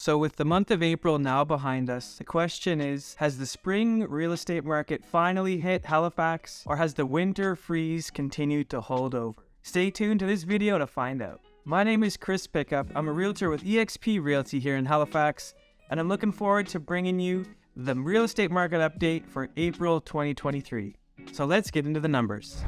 So with the month of April now behind us, the question is, has the spring real estate market finally hit Halifax, or has the winter freeze continued to hold over? Stay tuned to this video to find out. My name is Chris Pickup. I'm a realtor with eXp Realty here in Halifax, and I'm looking forward to bringing you the real estate market update for April 2023. So let's get into the numbers.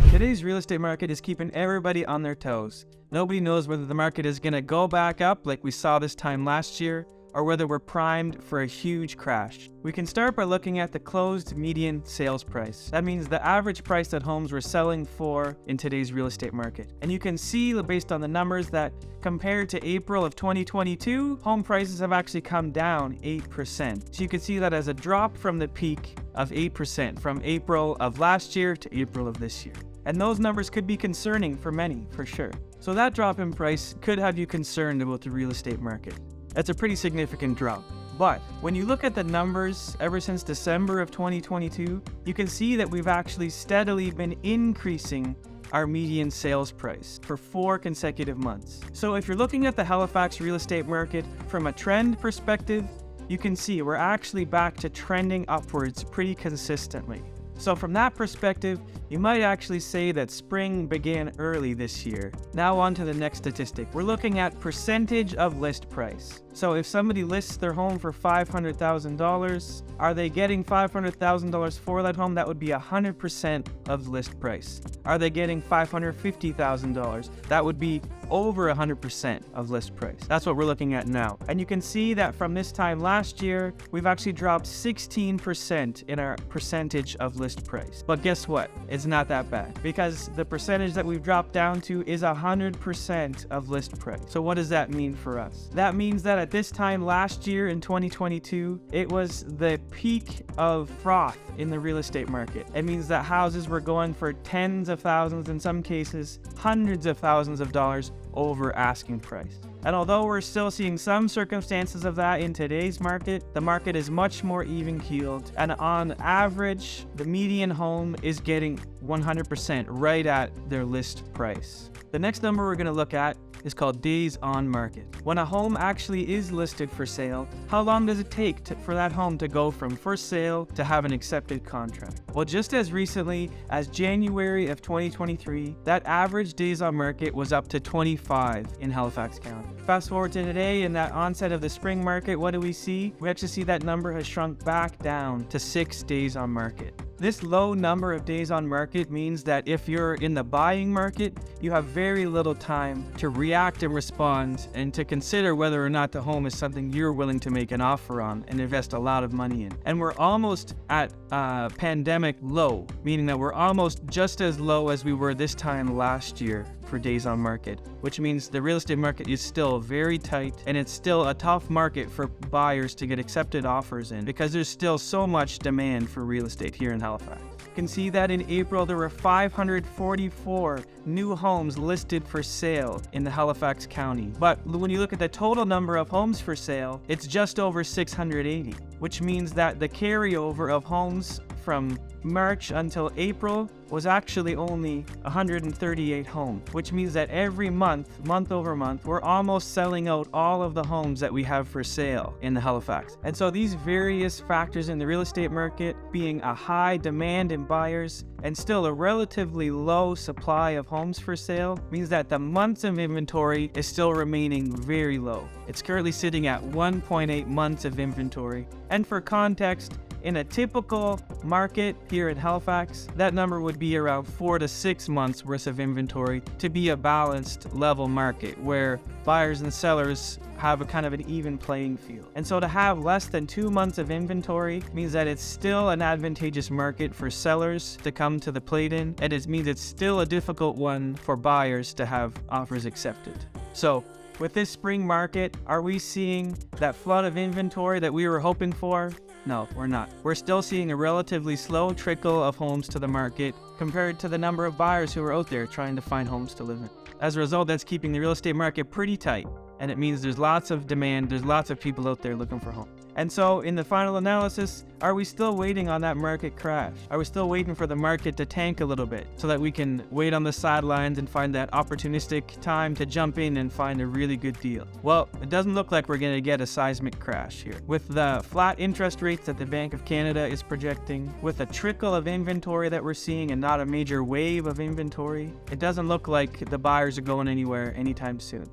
Today's real estate market is keeping everybody on their toes. Nobody knows whether the market is going to go back up like we saw this time last year, or whether we're primed for a huge crash. We can start by looking at the closed median sales price. That means the average price that homes were selling for in today's real estate market. And you can see based on the numbers that compared to April of 2022, home prices have actually come down 8%. So you can see that as a drop from the peak of 8% from April of last year to April of this year. And those numbers could be concerning for many, for sure. So that drop in price could have you concerned about the real estate market. That's a pretty significant drop. But when you look at the numbers ever since December of 2022, you can see that we've actually steadily been increasing our median sales price for 4 consecutive months. So if you're looking at the Halifax real estate market from a trend perspective, you can see we're actually back to trending upwards pretty consistently. So from that perspective, you might actually say that spring began early this year. Now on to the next statistic. We're looking at percentage of list price. So if somebody lists their home for $500,000, are they getting $500,000 for that home? That would be 100% of list price. Are they getting $550,000? That would be over 100% of list price. That's what we're looking at now. And you can see that from this time last year, we've actually dropped 16% in our percentage of list price. But guess what? It's not that bad, because the percentage that we've dropped down to is 100% of list price. So what does that mean for us? That means that at this time last year in 2022, it was the peak of froth in the real estate market. It means that houses were going for tens of thousands, in some cases hundreds of thousands of dollars over asking price. And although we're still seeing some circumstances of that in today's market, the market is much more even-keeled, and on average, the median home is getting 100% right at their list price. The next number we're going to look at is called days on market. When a home actually is listed for sale, how long does it take for that home to go from for sale to have an accepted contract? Well, just as recently as January of 2023, that average days on market was up to 25 in Halifax County. Fast forward to today, in that onset of the spring market, what do we see? We actually see that number has shrunk back down to 6 days on market. This low number of days on market means that if you're in the buying market, you have very little time to react and respond and to consider whether or not the home is something you're willing to make an offer on and invest a lot of money in. And we're almost at pandemic low, meaning that we're almost just as low as we were this time last year for days on market, which means the real estate market is still very tight, and it's still a tough market for buyers to get accepted offers in, because there's still so much demand for real estate here in Halifax. You can see that in April there were 544 new homes listed for sale in the Halifax County. But when you look at the total number of homes for sale, it's just over 680, which means that the carryover of homes from March until April was actually only 138 homes, which means that every month over month, we're almost selling out all of the homes that we have for sale in the Halifax. And so these various factors in the real estate market, being a high demand in buyers and still a relatively low supply of homes for sale, means that the months of inventory is still remaining very low. It's currently sitting at 1.8 months of inventory. And for context, in a typical market here in Halifax, that number would be around 4 to 6 months worth of inventory to be a balanced level market where buyers and sellers have a kind of an even playing field. And so to have less than 2 months of inventory means that it's still an advantageous market for sellers to come to the plate in, and it means it's still a difficult one for buyers to have offers accepted. So with this spring market, are we seeing that flood of inventory that we were hoping for? No, we're not. We're still seeing a relatively slow trickle of homes to the market compared to the number of buyers who are out there trying to find homes to live in. As a result, that's keeping the real estate market pretty tight, and it means there's lots of demand, there's lots of people out there looking for homes. And so in the final analysis, are we still waiting on that market crash? Are we still waiting for the market to tank a little bit so that we can wait on the sidelines and find that opportunistic time to jump in and find a really good deal? Well, it doesn't look like we're going to get a seismic crash here. With the flat interest rates that the Bank of Canada is projecting, with a trickle of inventory that we're seeing and not a major wave of inventory, it doesn't look like the buyers are going anywhere anytime soon.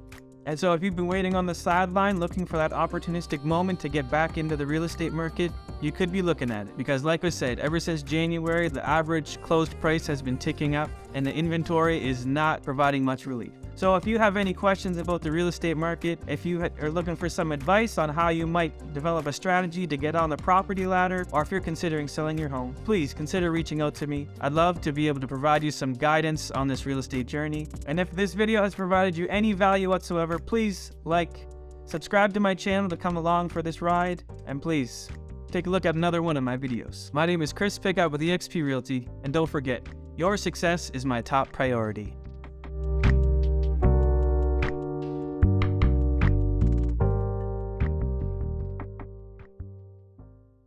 And so if you've been waiting on the sideline looking for that opportunistic moment to get back into the real estate market, you could be looking at it. Because like I said, ever since January, the average closed price has been ticking up and the inventory is not providing much relief. So if you have any questions about the real estate market, if you are looking for some advice on how you might develop a strategy to get on the property ladder, or if you're considering selling your home, please consider reaching out to me. I'd love to be able to provide you some guidance on this real estate journey. And if this video has provided you any value whatsoever, please like, subscribe to my channel to come along for this ride, and please take a look at another one of my videos. My name is Chris Pickup with eXp Realty, and don't forget, your success is my top priority.